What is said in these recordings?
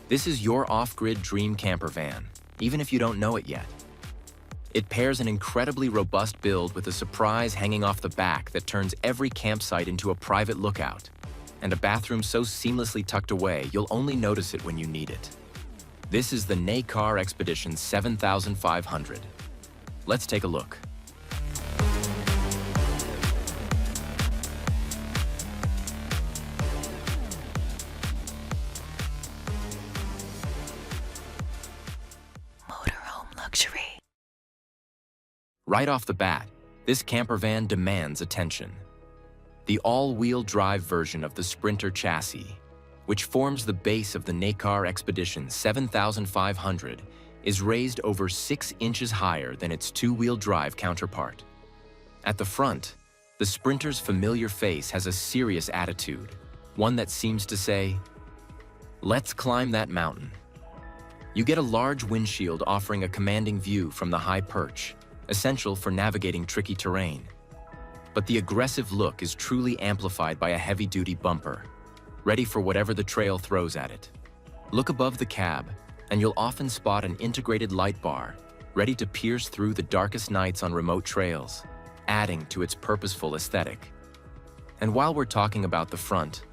This is your off-grid dream camper van, even if you don't know it yet. It pairs an incredibly robust build with a surprise hanging off the back that turns every campsite into a private lookout, and a bathroom so seamlessly tucked away you'll only notice it when you need it. This is the Nacar Expedition 7500. Let's take a look. Motorhome luxury. Right off the bat, this camper van demands attention. The all-wheel drive version of the Sprinter chassis, which forms the base of the Nacar Expedition 7500, is raised over 6 inches higher than its two-wheel drive counterpart. At the front, the Sprinter's familiar face has a serious attitude, one that seems to say, "Let's climb that mountain." You get a large windshield offering a commanding view from the high perch, essential for navigating tricky terrain. But the aggressive look is truly amplified by a heavy-duty bumper, ready for whatever the trail throws at it. Look above the cab, and you'll often spot an integrated light bar, ready to pierce through the darkest nights on remote trails, adding to its purposeful aesthetic. And while we're talking about the front,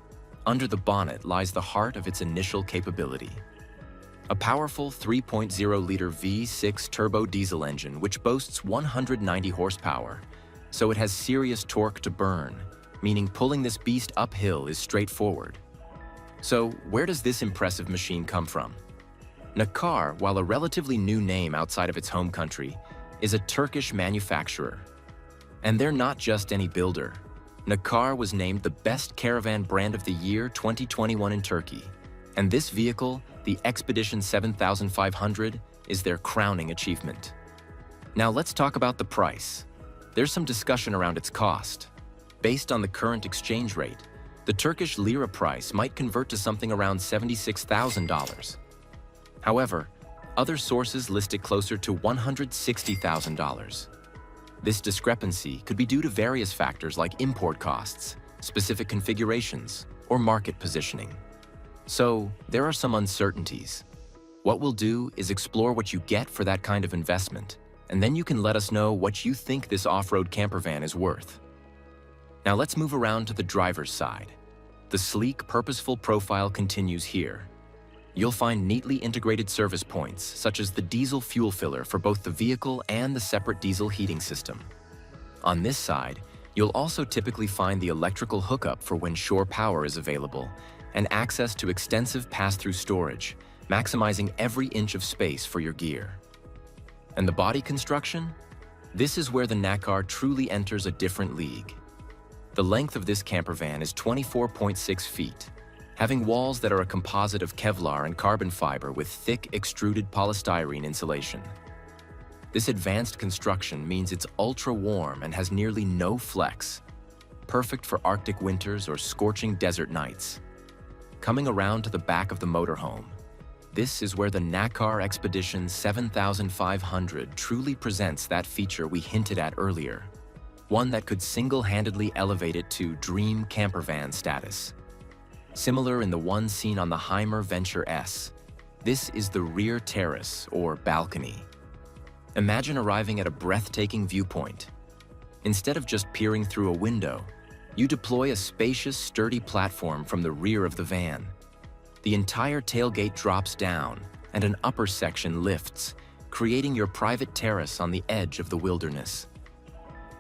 under the bonnet lies the heart of its initial capability. A powerful 3.0-liter V6 turbo diesel engine which boasts 190 horsepower, so it has serious torque to burn, meaning pulling this beast uphill is straightforward. So where does this impressive machine come from? Nacar, while a relatively new name outside of its home country, is a Turkish manufacturer. And they're not just any builder. Nacar was named the Best Caravan Brand of the Year 2021 in Turkey. And this vehicle, the Expedition 7500, is their crowning achievement. Now let's talk about the price. There's some discussion around its cost. Based on the current exchange rate, the Turkish lira price might convert to something around $76,000. However, other sources list it closer to $160,000. This discrepancy could be due to various factors like import costs, specific configurations, or market positioning. So, there are some uncertainties. What we'll do is explore what you get for that kind of investment, and then you can let us know what you think this off-road camper van is worth. Now let's move around to the driver's side. The sleek, purposeful profile continues here. You'll find neatly integrated service points, such as the diesel fuel filler for both the vehicle and the separate diesel heating system. On this side, you'll also typically find the electrical hookup for when shore power is available, and access to extensive pass-through storage, maximizing every inch of space for your gear. And the body construction? This is where the Nacar truly enters a different league. The length of this camper van is 24.6 feet, having walls that are a composite of Kevlar and carbon fiber with thick extruded polystyrene insulation. This advanced construction means it's ultra-warm and has nearly no flex, perfect for Arctic winters or scorching desert nights. Coming around to the back of the motorhome, this is where the Nacar Expedition 7500 truly presents that feature we hinted at earlier, one that could single-handedly elevate it to dream campervan status. Similar in the one seen on the Hymer Venture S, this is the rear terrace or balcony. Imagine arriving at a breathtaking viewpoint. Instead of just peering through a window, you deploy a spacious, sturdy platform from the rear of the van. The entire tailgate drops down, and an upper section lifts, creating your private terrace on the edge of the wilderness.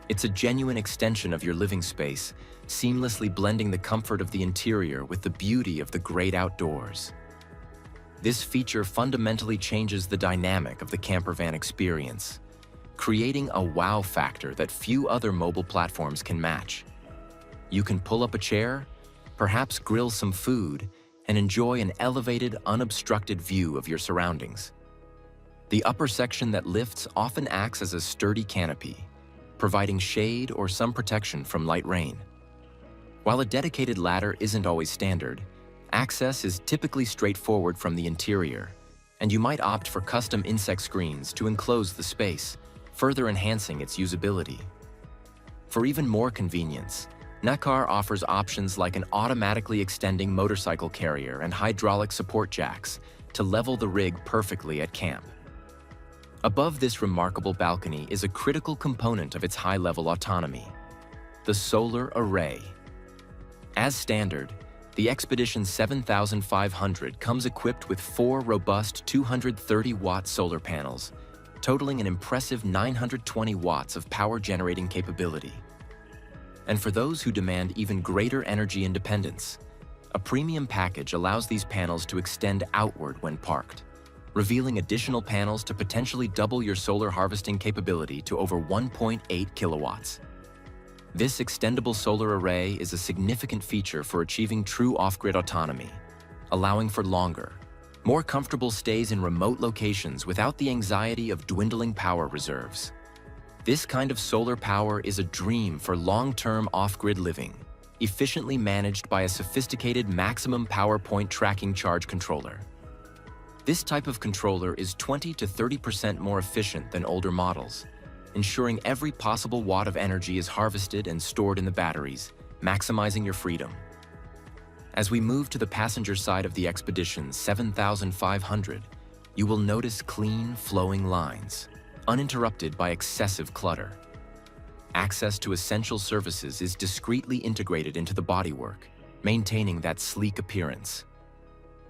It's a genuine extension of your living space, seamlessly blending the comfort of the interior with the beauty of the great outdoors. This feature fundamentally changes the dynamic of the campervan experience, creating a wow factor that few other mobile platforms can match. You can pull up a chair, perhaps grill some food, and enjoy an elevated, unobstructed view of your surroundings. The upper section that lifts often acts as a sturdy canopy, providing shade or some protection from light rain. While a dedicated ladder isn't always standard, access is typically straightforward from the interior, and you might opt for custom insect screens to enclose the space, further enhancing its usability. For even more convenience, Nacar offers options like an automatically extending motorcycle carrier and hydraulic support jacks, to level the rig perfectly at camp. Above this remarkable balcony is a critical component of its high-level autonomy: the solar array. As standard, the Expedition 7500 comes equipped with 4 robust 230-watt solar panels, totaling an impressive 920 watts of power-generating capability. And for those who demand even greater energy independence, a premium package allows these panels to extend outward when parked, revealing additional panels to potentially double your solar harvesting capability to over 1.8 kilowatts. This extendable solar array is a significant feature for achieving true off-grid autonomy, allowing for longer, more comfortable stays in remote locations without the anxiety of dwindling power reserves. This kind of solar power is a dream for long-term off-grid living, efficiently managed by a sophisticated maximum power point tracking charge controller. This type of controller is 20 to 30% more efficient than older models, ensuring every possible watt of energy is harvested and stored in the batteries, maximizing your freedom. As we move to the passenger side of the Expedition 7500, you will notice clean, flowing lines, uninterrupted by excessive clutter. Access to essential services is discreetly integrated into the bodywork, maintaining that sleek appearance.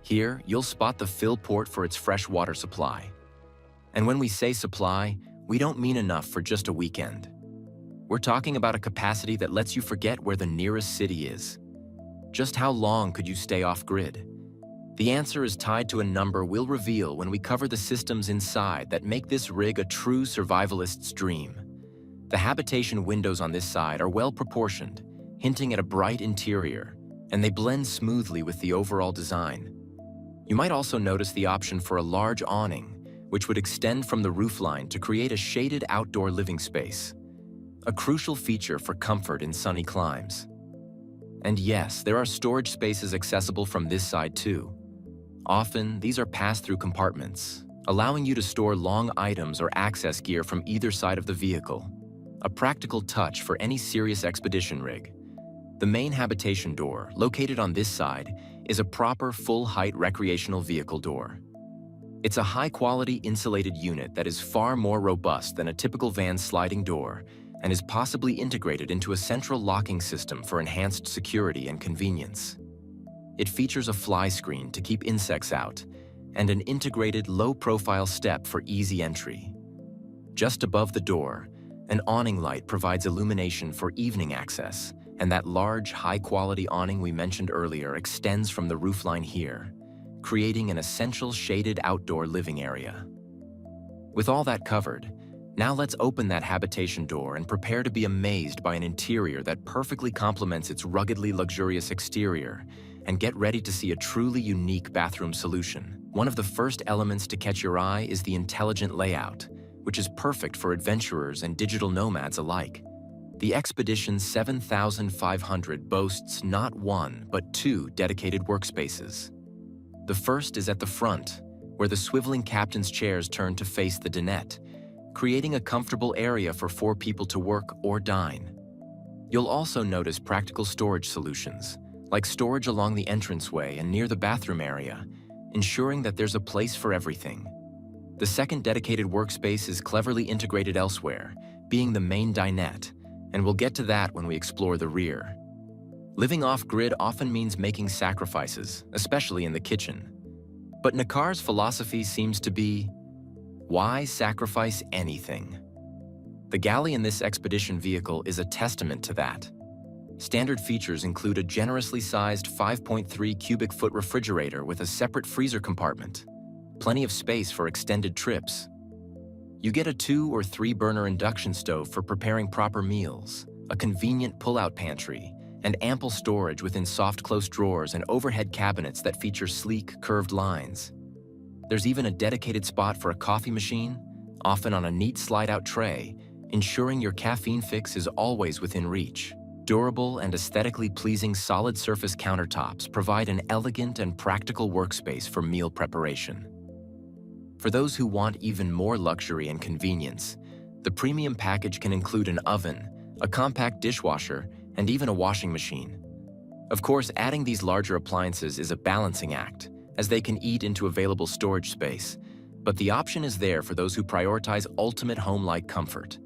Here, you'll spot the fill port for its fresh water supply. And when we say supply, we don't mean enough for just a weekend. We're talking about a capacity that lets you forget where the nearest city is. Just how long could you stay off-grid? The answer is tied to a number we'll reveal when we cover the systems inside that make this rig a true survivalist's dream. The habitation windows on this side are well proportioned, hinting at a bright interior, and they blend smoothly with the overall design. You might also notice the option for a large awning, which would extend from the roofline to create a shaded outdoor living space, a crucial feature for comfort in sunny climes. And yes, there are storage spaces accessible from this side too. Often, these are pass-through compartments, allowing you to store long items or access gear from either side of the vehicle, a practical touch for any serious expedition rig. The main habitation door, located on this side, is a proper full-height recreational vehicle door. It's a high-quality insulated unit that is far more robust than a typical van's sliding door and is possibly integrated into a central locking system for enhanced security and convenience. It features a fly screen to keep insects out and an integrated low-profile step for easy entry. Just above the door, an awning light provides illumination for evening access, and that large, high-quality awning we mentioned earlier extends from the roofline here, creating an essential shaded outdoor living area. With all that covered, now let's open that habitation door and prepare to be amazed by an interior that perfectly complements its ruggedly luxurious exterior, and get ready to see a truly unique bathroom solution. One of the first elements to catch your eye is the intelligent layout, which is perfect for adventurers and digital nomads alike. The Expedition 7500 boasts not 1, but 2 dedicated workspaces. The first is at the front, where the swiveling captain's chairs turn to face the dinette, creating a comfortable area for 4 people to work or dine. You'll also notice practical storage solutions, like storage along the entranceway and near the bathroom area, ensuring that there's a place for everything. The second dedicated workspace is cleverly integrated elsewhere, being the main dinette, and we'll get to that when we explore the rear. Living off-grid often means making sacrifices, especially in the kitchen. But Nacar's philosophy seems to be, why sacrifice anything? The galley in this expedition vehicle is a testament to that. Standard features include a generously sized 5.3 cubic foot refrigerator with a separate freezer compartment, plenty of space for extended trips. You get a 2 or 3 burner induction stove for preparing proper meals, a convenient pull-out pantry, and ample storage within soft close drawers and overhead cabinets that feature sleek, curved lines. There's even a dedicated spot for a coffee machine, often on a neat slide-out tray, ensuring your caffeine fix is always within reach. Durable and aesthetically pleasing solid surface countertops provide an elegant and practical workspace for meal preparation. For those who want even more luxury and convenience, the premium package can include an oven, a compact dishwasher, and even a washing machine. Of course, adding these larger appliances is a balancing act, as they can eat into available storage space, but the option is there for those who prioritize ultimate home-like comfort.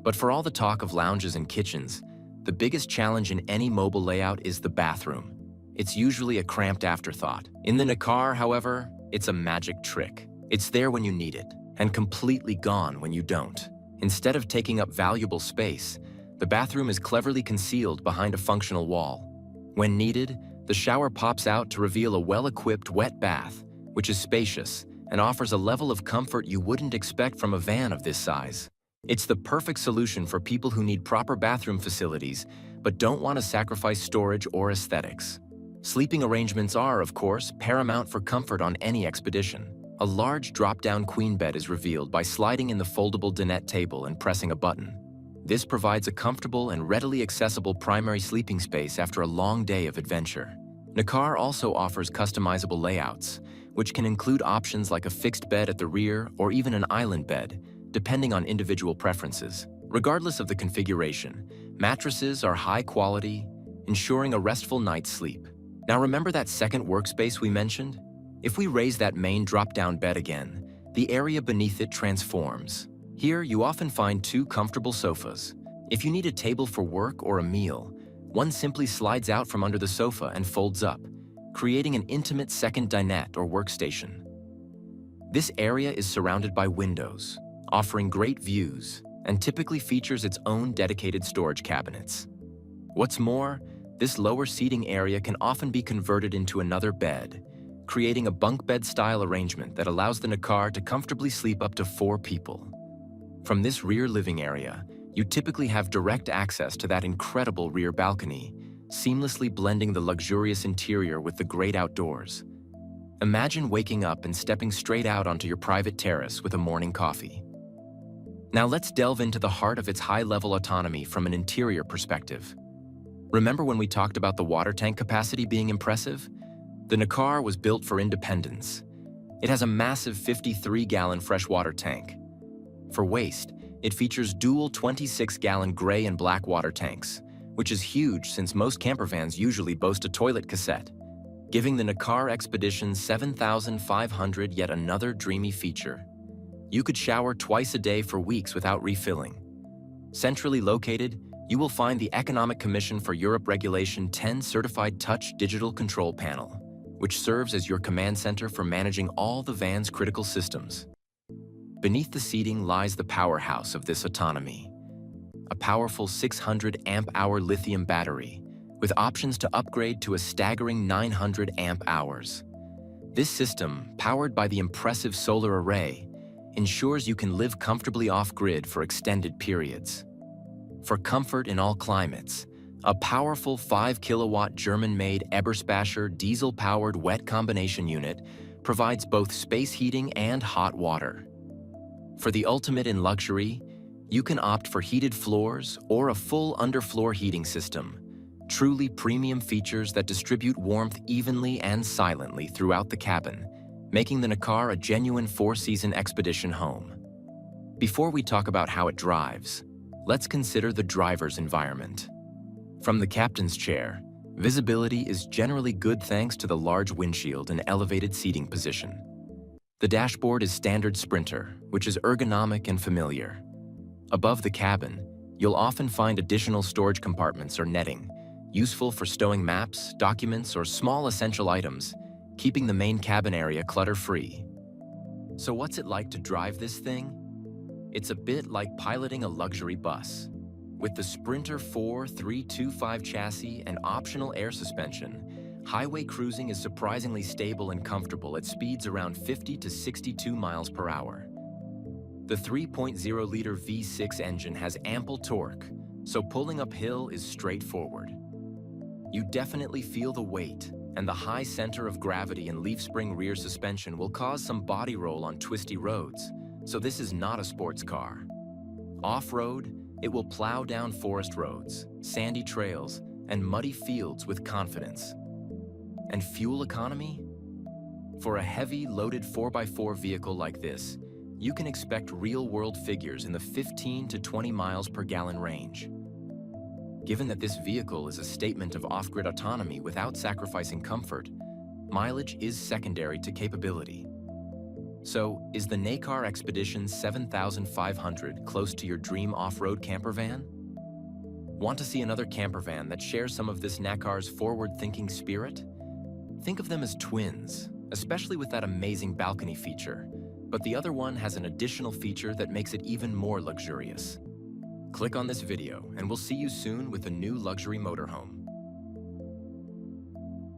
But for all the talk of lounges and kitchens, the biggest challenge in any mobile layout is the bathroom. It's usually a cramped afterthought. In the Nacar, however, it's a magic trick. It's there when you need it, and completely gone when you don't. Instead of taking up valuable space, the bathroom is cleverly concealed behind a functional wall. When needed, the shower pops out to reveal a well-equipped wet bath, which is spacious and offers a level of comfort you wouldn't expect from a van of this size. It's the perfect solution for people who need proper bathroom facilities but don't want to sacrifice storage or aesthetics. Sleeping arrangements are, of course, paramount for comfort on any expedition. A large drop-down queen bed is revealed by sliding in the foldable dinette table and pressing a button. This provides a comfortable and readily accessible primary sleeping space after a long day of adventure. Nacar also offers customizable layouts, which can include options like a fixed bed at the rear or even an island bed, depending on individual preferences. Regardless of the configuration, mattresses are high quality, ensuring a restful night's sleep. Now remember that second workspace we mentioned? If we raise that main drop-down bed again, the area beneath it transforms. Here, you often find two comfortable sofas. If you need a table for work or a meal, one simply slides out from under the sofa and folds up, creating an intimate second dinette or workstation. This area is surrounded by windows, offering great views, and typically features its own dedicated storage cabinets. What's more, this lower seating area can often be converted into another bed, creating a bunk bed-style arrangement that allows the Nacar to comfortably sleep up to 4 people. From this rear living area, you typically have direct access to that incredible rear balcony, seamlessly blending the luxurious interior with the great outdoors. Imagine waking up and stepping straight out onto your private terrace with a morning coffee. Now let's delve into the heart of its high-level autonomy from an interior perspective. Remember when we talked about the water tank capacity being impressive? The Nacar was built for independence. It has a massive 53-gallon freshwater tank. For waste, it features dual 26-gallon gray and black water tanks, which is huge since most campervans usually boast a toilet cassette, giving the Nacar Expedition 7500 yet another dreamy feature. You could shower twice a day for weeks without refilling. Centrally located, you will find the Economic Commission for Europe Regulation 10 certified touch digital control panel, which serves as your command center for managing all the van's critical systems. Beneath the seating lies the powerhouse of this autonomy, a powerful 600 amp-hour lithium battery with options to upgrade to a staggering 900 amp-hours. This system, powered by the impressive solar array, ensures you can live comfortably off-grid for extended periods. For comfort in all climates, a powerful 5-kilowatt German-made Eberspacher diesel-powered wet combination unit provides both space heating and hot water. For the ultimate in luxury, you can opt for heated floors or a full underfloor heating system, truly premium features that distribute warmth evenly and silently throughout the cabin, making the Nacar a genuine 4-season expedition home. Before we talk about how it drives, let's consider the driver's environment. From the captain's chair, visibility is generally good thanks to the large windshield and elevated seating position. The dashboard is standard Sprinter, which is ergonomic and familiar. Above the cabin, you'll often find additional storage compartments or netting, useful for stowing maps, documents, or small essential items, keeping the main cabin area clutter-free. So what's it like to drive this thing? It's a bit like piloting a luxury bus. With the Sprinter 4 325 chassis and optional air suspension, highway cruising is surprisingly stable and comfortable at speeds around 50 to 62 miles per hour. The 3.0-liter V6 engine has ample torque, so pulling uphill is straightforward. You definitely feel the weight, and the high center of gravity and leaf spring rear suspension will cause some body roll on twisty roads, so this is not a sports car. Off-road, it will plow down forest roads, sandy trails, and muddy fields with confidence. And fuel economy? For a heavy, loaded 4x4 vehicle like this, you can expect real-world figures in the 15 to 20 miles per gallon range. Given that this vehicle is a statement of off-grid autonomy without sacrificing comfort, Mileage is secondary to capability. So, is the Nacar Expedition 7500 close to your dream off-road campervan? Want to see another campervan that shares some of this Nacar's forward-thinking spirit? Think of them as twins, especially with that amazing balcony feature, but the other one has an additional feature that makes it even more luxurious. Click on this video and we'll see you soon with a new luxury motorhome.